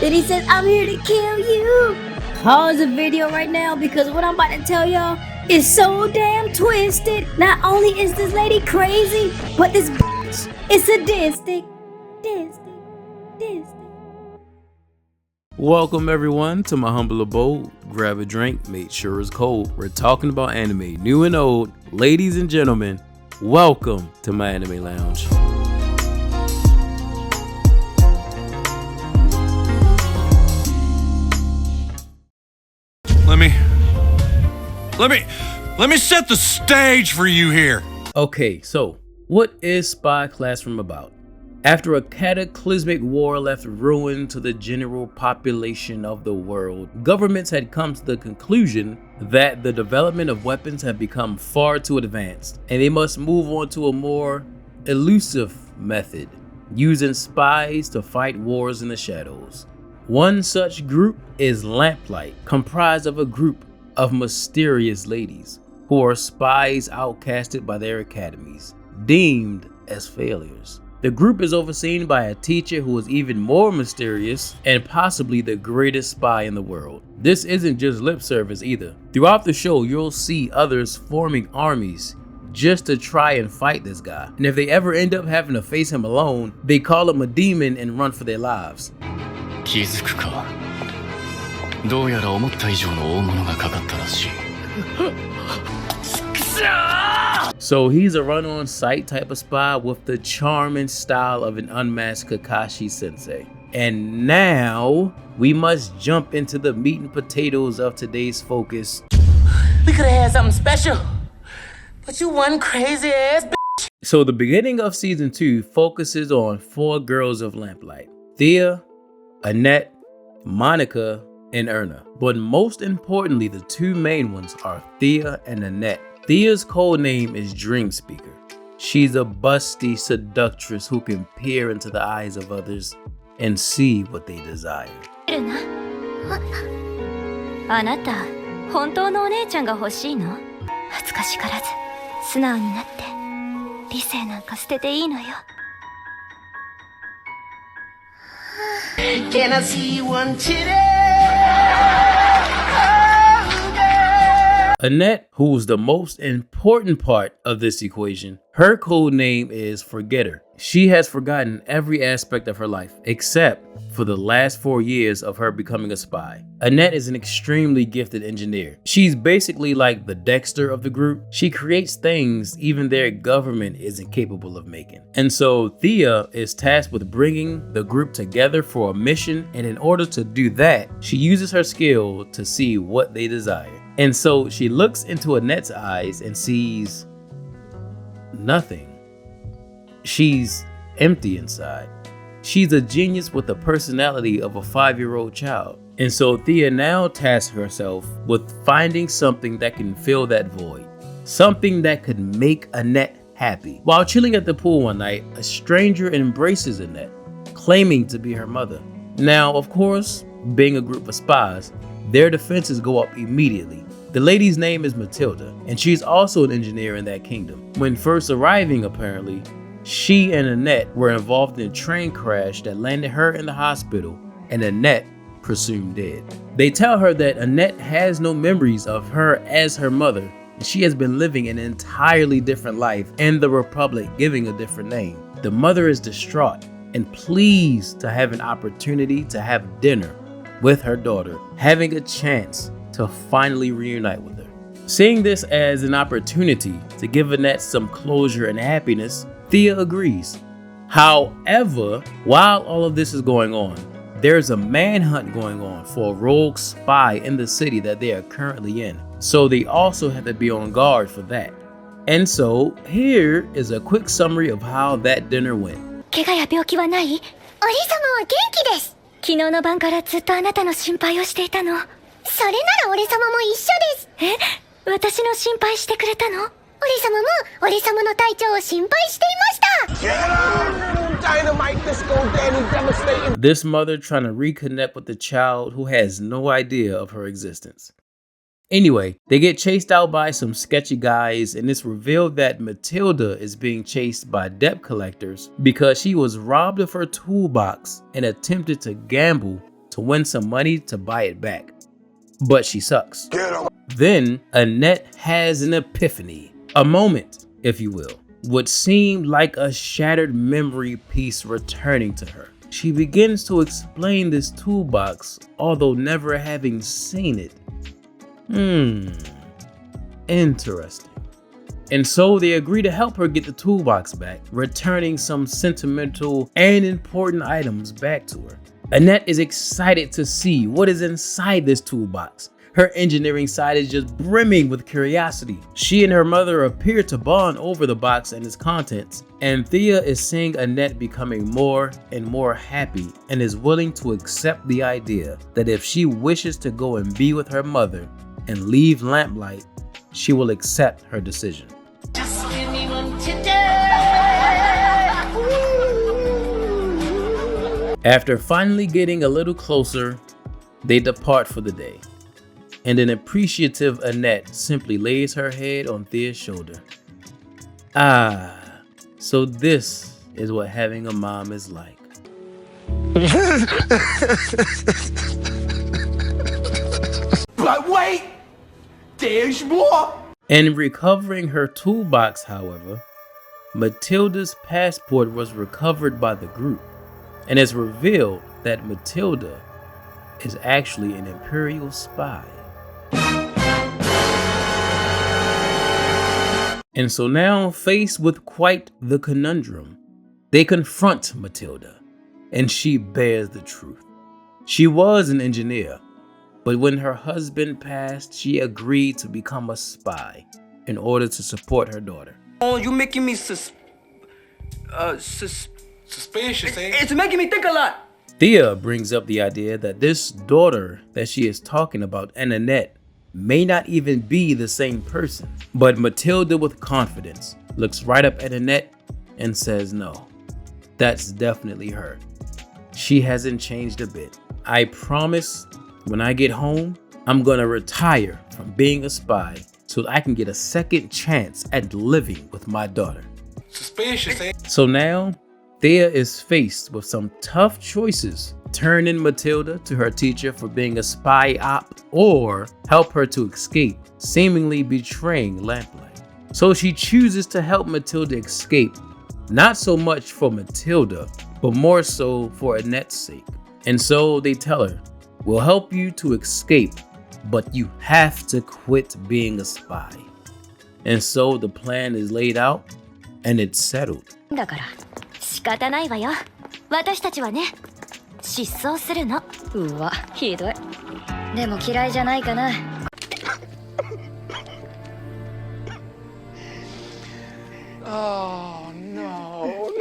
Then he says, I'm here to kill you. Pause the video right now because what I'm about to tell y'all is so damn twisted. Not only is this lady crazy, but this bitch is sadistic. Welcome everyone to my humble abode. Grab a drink, make sure it's cold. We're talking about anime, new and old. Ladies and gentlemen, welcome to my anime lounge. Let me set the stage for you here. Okay, so what is Spy Classroom about? After a cataclysmic war left ruin to the general population of the world, governments had come to the conclusion that the development of weapons had become far too advanced, and they must move on to a more elusive method, using spies to fight wars in the shadows. One such group is Lamplight, comprised of a group of mysterious ladies who are spies outcasted by their academies, deemed as failures. The group is overseen by a teacher who is even more mysterious and possibly the greatest spy in the world. This isn't just lip service either. Throughout the show, you'll see others forming armies just to try and fight this guy. And if they ever end up having to face him alone, they call him a demon and run for their lives. 気づくか。どうやら思った以上の大物がかかったらしい。So he's a run-on-sight type of spy with the charm and style of an unmasked Kakashi sensei. And now we must jump into the meat and potatoes of today's focus. We could have had something special, but you one crazy ass bitch. So the beginning of season 2 focuses on 4 girls of Lamplight: Thea, Annette, Monica, and Erna. But most importantly, the 2 main ones are Thea and Annette. Thea's code name is Dream Speaker. She's a busty seductress who can peer into the eyes of others and see what they desire. あなた、本当のお姉ちゃんが欲しいの？恥ずかしからず、素直になって、理性なんか捨てていいのよ。Can I see one titty? Annette, who's the most important part of this equation, her code name is Forgetter. She has forgotten every aspect of her life except for the last 4 years of her becoming a spy. Annette is an extremely gifted engineer. She's basically like the Dexter of the group. She creates things even their government isn't capable of making. And so Thea is tasked with bringing the group together for a mission, and in order to do that, she uses her skill to see what they desire. And so she looks into Annette's eyes and sees nothing. She's empty inside. She's a genius with the personality of a 5-year-old child. And so Thea now tasks herself with finding something that can fill that void. Something that could make Annette happy. While chilling at the pool one night, a stranger embraces Annette, claiming to be her mother. Now, of course, being a group of spies, their defenses go up immediately. The lady's name is Matilda, and she's also an engineer in that kingdom. When first arriving, apparently, she and Annette were involved in a train crash that landed her in the hospital and Annette presumed dead. They tell her that Annette has no memories of her as her mother, and she has been living an entirely different life in the Republic, giving a different name. The mother is distraught and pleased to have an opportunity to have dinner with her daughter, having a chance to finally reunite with her. Seeing this as an opportunity to give Annette some closure and happiness, Thea agrees. However, while all of this is going on, there's a manhunt going on for a rogue spy in the city that they are currently in. So they also have to be on guard for that. And so here is a quick summary of how that dinner went. 怪我や病気はない？おりさまは元気です。昨日の晩からずっとあなたの心配をしていたの。それなら俺様も一緒です。え？私の心配してくれたの？俺様も俺様の体調を心配していました。 This mother trying to reconnect with the child who has no idea of her existence. Anyway, they get chased out by some sketchy guys, and it's revealed that Matilda is being chased by debt collectors because she was robbed of her toolbox and attempted to gamble to win some money to buy it back. But she sucks. Then Annette has an epiphany, a moment, if you will, what seemed like a shattered memory piece returning to her. She begins to explain this toolbox, although never having seen it. Interesting. And so they agree to help her get the toolbox back, returning some sentimental and important items back to her. Annette is excited to see what is inside this toolbox. Her engineering side is just brimming with curiosity. She and her mother appear to bond over the box and its contents, and Thea is seeing Annette becoming more and more happy and is willing to accept the idea that if she wishes to go and be with her mother and leave Lamplight, she will accept her decision. Just give me one today. After finally getting a little closer, they depart for the day. And an appreciative Annette simply lays her head on Thea's shoulder. So this is what having a mom is like. But wait, there's more. In recovering her toolbox, however, Matilda's passport was recovered by the group, and it's revealed that Matilda is actually an Imperial spy. And so now, faced with quite the conundrum, they confront Matilda, and she bears the truth. She was an engineer, but when her husband passed, she agreed to become a spy in order to support her daughter. Oh, you making me Suspicious, eh? It's making me think a lot. Thea brings up the idea that this daughter that she is talking about and Annette may not even be the same person. But Matilda, with confidence, looks right up at Annette and says no, that's definitely her. She hasn't changed a bit. I promise when I get home, I'm gonna retire from being a spy so I can get a second chance at living with my daughter. Suspicious, eh? So now, Thea is faced with some tough choices. Turning Matilda to her teacher for being a spy op, or help her to escape, seemingly betraying Lamplight. So she chooses to help Matilda escape, not so much for Matilda, but more so for Annette's sake. And so they tell her, we'll help you to escape, but you have to quit being a spy. And so the plan is laid out, and it's settled. だから仕方ないわよ。私たちはね、失踪するの。うわ、ひどい。でも嫌いじゃないかな。Oh, no.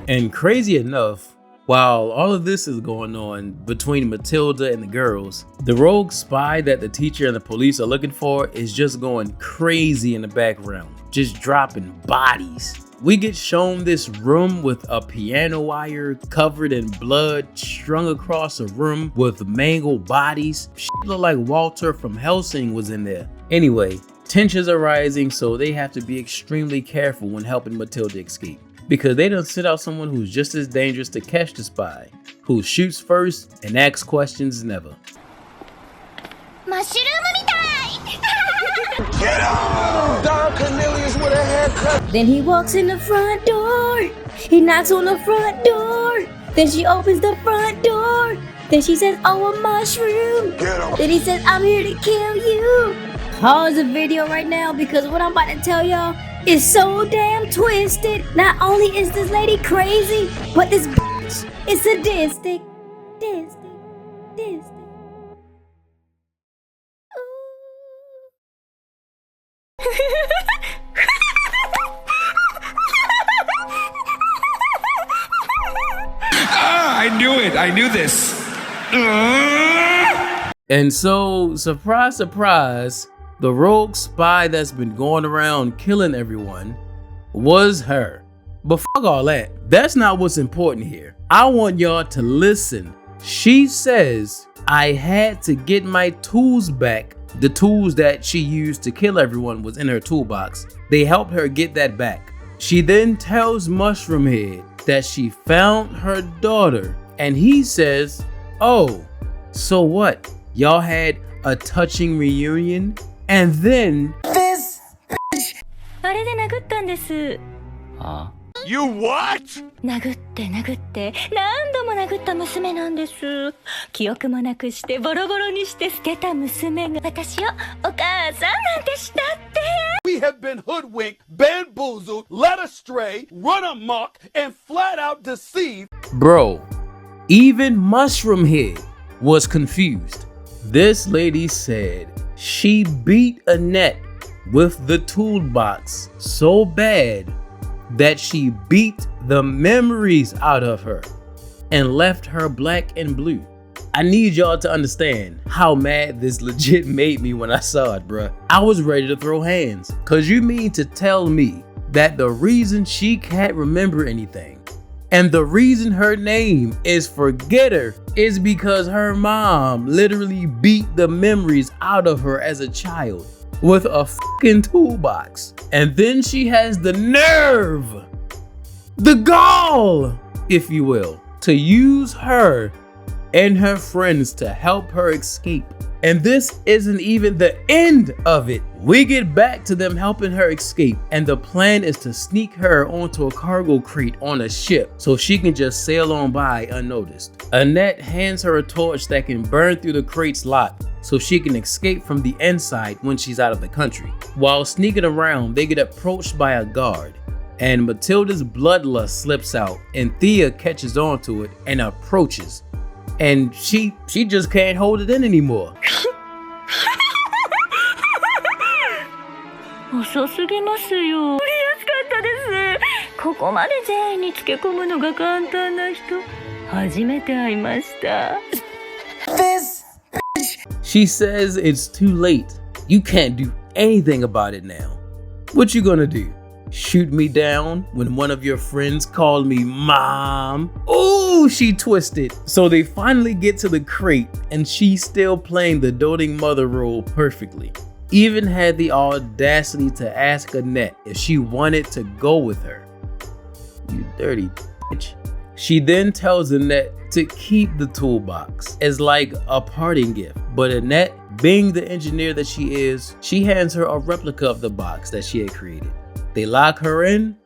And crazy enough, while all of this is going on between Matilda and the girls, the rogue spy that the teacher and the police are looking for is just going crazy in the background, just dropping bodies. We get shown this room with a piano wire covered in blood strung across a room with mangled bodies. Shit look like Walter from Helsing was in there. Anyway, tensions are rising, so they have to be extremely careful when helping Matilda escape, because they done sent out someone who's just as dangerous to catch the spy, who shoots first and asks questions never. マッシュルームみたい。 Don Cornelius with a haircut. Then he walks in the front door. He knocks on the front door. Then she opens the front door. Then she says, oh, a mushroom. Then he says, I'm here to kill you. Pause the video right now, because what I'm about to tell y'all is so damn twisted. Not only is this lady crazy, but this bitch is sadistic. Sadistic. I knew it. I knew this. And so, surprise, surprise, the rogue spy that's been going around killing everyone was her. But fuck all that. That's not what's important here. I want y'all to listen. She says, I had to get my tools back The tools that she used to kill everyone was in her toolbox. They helped her get that back. She then tells Mushroom Head that she found her daughter, and he says, "Oh, so what? Y'all had a touching reunion?" And then あれで殴ったんです。あ You what? 殴って何度も殴った娘なんです。記憶もなくしてボロボロにして捨てた娘が私をお母さんなんてしたって。 We have been hoodwinked, bamboozled, led astray, run amok, and flat out deceived. Bro, even Mushroom Head was confused. This lady said she beat Annette with the toolbox so bad that she beat the memories out of her and left her black and blue. I need y'all to understand how mad this legit made me when I saw it, bruh. I was ready to throw hands. Cause you mean to tell me that the reason she can't remember anything and the reason her name is Forgetter is because her mom literally beat the memories out of her as a child with a fucking toolbox. And then she has the nerve, the gall, if you will, to use her and her friends to help her escape. And this isn't even the end of it. We get back to them helping her escape, and the plan is to sneak her onto a cargo crate on a ship so she can just sail on by unnoticed. Annette hands her a torch that can burn through the crate's lock so she can escape from the inside when she's out of the country. While sneaking around, they get approached by a guard, and Matilda's bloodlust slips out, and Thea catches onto it and approaches. And she just can't hold it in anymore. 遅すぎますよ。やすかったです。ここまで全員につけ込むのが簡単な人、初めて会いました。 She says it's too late. You can't do anything about it now. What you gonna do? Shoot me down when one of your friends called me mom? Ooh, she twisted. So they finally get to the crate, and she's still playing the doting mother role perfectly. Even had the audacity to ask Annette if she wanted to go with her. You dirty bitch. She then tells Annette to keep the toolbox as like a parting gift. But Annette, being the engineer that she is, she hands her a replica of the box that she had created. They lock her in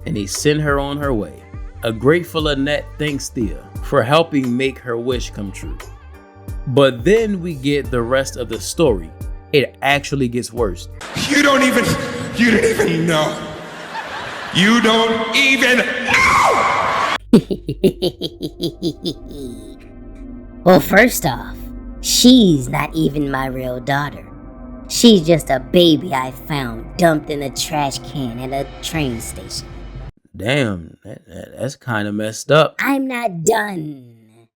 and they send her on her way. A grateful Annette thanks Thea for helping make her wish come true. But then we get the rest of the story. It actually gets worse. You don't even know. You don't even know! Well, first off, she's not even my real daughter. She's just a baby I found dumped in a trash can at a train station. Damn, that's kind of messed up. I'm not done.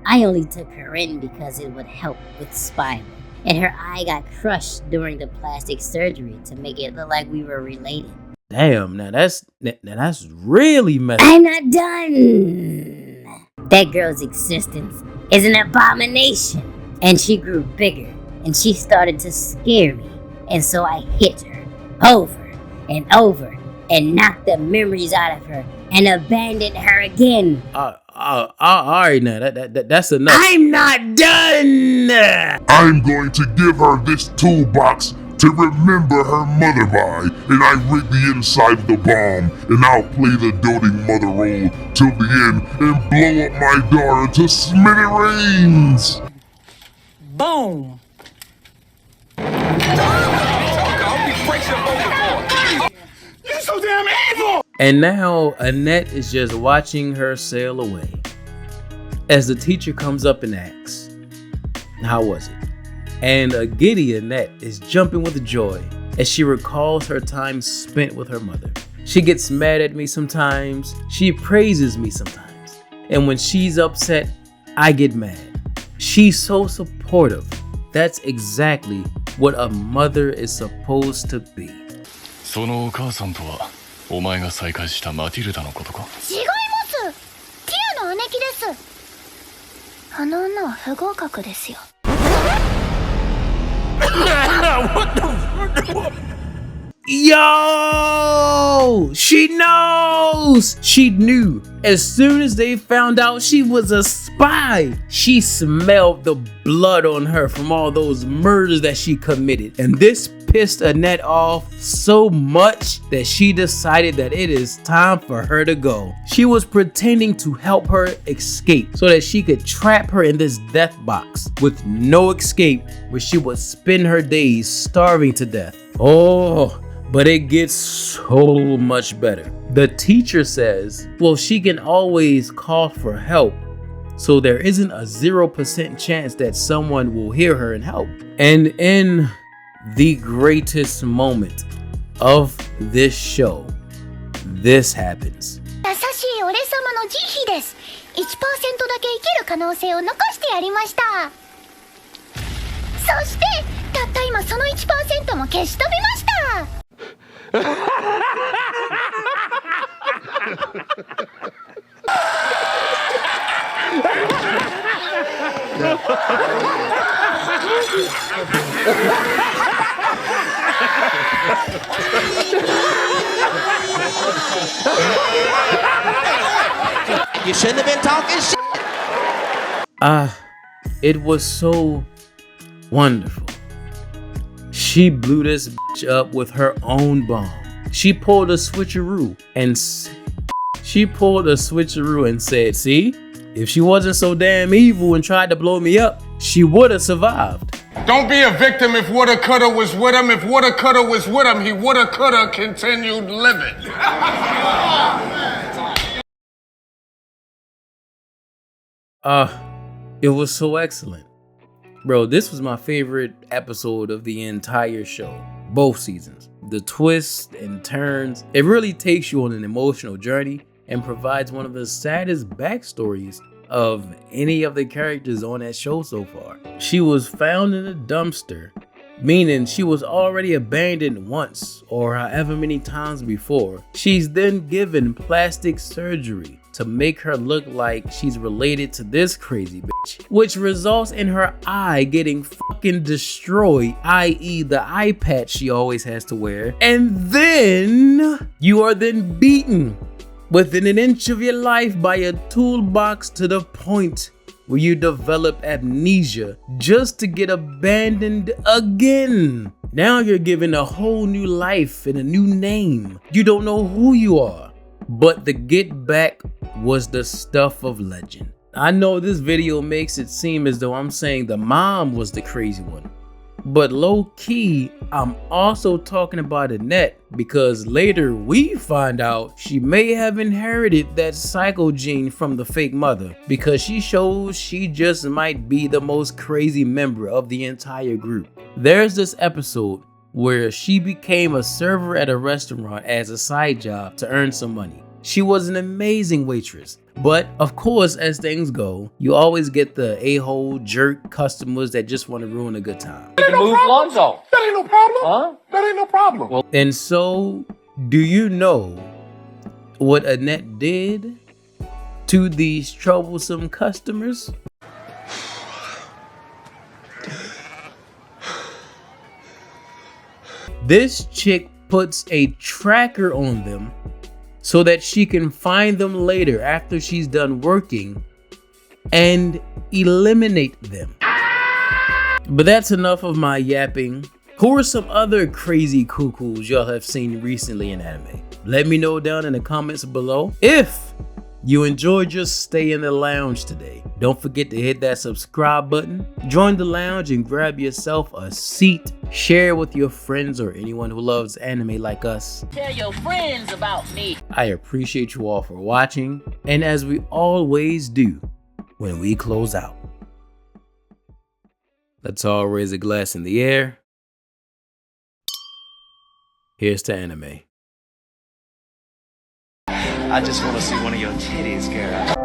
I only took her in because it would help with Spiral, and her eye got crushed during the plastic surgery to make it look like we were related. Damn, now that's really messed up. I'm not done. That girl's existence is an abomination, and she grew bigger, and she started to scare me, and so I hit her over and over and knocked the memories out of her and abandoned her again. All right, now that's enough. I'm not done. I'm going to give her this toolbox to remember her mother by, and I rig the inside of the bomb, and I'll play the doting mother role till the end and blow up my daughter to smithereens. Boom. You're so damn evil! And now Annette is just watching her sail away as the teacher comes up and asks, "How was it?" And a giddy Annette is jumping with joy as she recalls her time spent with her mother. She gets mad at me sometimes, she praises me sometimes, and when she's upset, I get mad. She's so supportive. That's exactly what a mother is supposed to be. そのお母さんとはお前が再会したマティルダのことか？違います。ティアの姉貴です。あの女は不合格ですよ。Yo, she knows. She knew as soon as they found out she was a spy. She smelled the blood on her from all those murders that she committed, and this pissed Annette off so much that she decided that it is time for her to go. She was pretending to help her escape so that she could trap her in this death box with no escape, where she would spend her days starving to death. Oh, but it gets so much better. The teacher says, well, she can always call for help, so there isn't a 0% chance that someone will hear her and help. And in the greatest moment of this show, this happens. 優しい俺様の慈悲です。1% だけ生きる可能性を残してやりました。そしてたった今その 1% も消し飛びました。You shouldn't have been talking shit. It was so wonderful. She blew this bitch up with her own bomb. She pulled a switcheroo and said, see, if she wasn't so damn evil and tried to blow me up, she would have survived. Don't be a victim. If woulda, coulda was with him. If woulda, coulda was with him, he woulda, coulda continued living. It was so excellent. Bro, this was my favorite episode of the entire show. Both seasons. The twists and turns. It really takes you on an emotional journey and provides one of the saddest backstories of any of the characters on that show so far. She was found in a dumpster, meaning she was already abandoned once or however many times before. She's then given plastic surgery to make her look like she's related to this crazy bitch, which results in her eye getting fucking destroyed, i.e. the eye patch she always has to wear. And then you are then beaten within an inch of your life by a toolbox to the point where you develop amnesia just to get abandoned again. Now you're given a whole new life and a new name. You don't know who you are. But the get back was the stuff of legend. I know this video makes it seem as though I'm saying the mom was the crazy one. But low key, I'm also talking about Annette, because later we find out she may have inherited that psycho gene from the fake mother, because she shows she just might be the most crazy member of the entire group. There's this episode where she became a server at a restaurant as a side job to earn some money. She was an amazing waitress, but of course, as things go, you always get the a-hole jerk customers that just want to ruin a good time. You can move Lonzo. That ain't no problem. Huh? That ain't no problem. Well, And so, do you know what Annette did to these troublesome customers? This chick puts a tracker on them so that she can find them later after she's done working and eliminate them. But that's enough of my yapping. Who are some other crazy cuckoos y'all have seen recently in anime? Let me know down in the comments below. If you enjoyed your stay in the lounge today, don't forget to hit that subscribe button, join the lounge and grab yourself a seat, share with your friends or anyone who loves anime like us. tell your friends about me. I appreciate you all for watching, and as we always do when we close out, let's all raise a glass in the air. Here's to anime. I just want to see one of your titties, girl.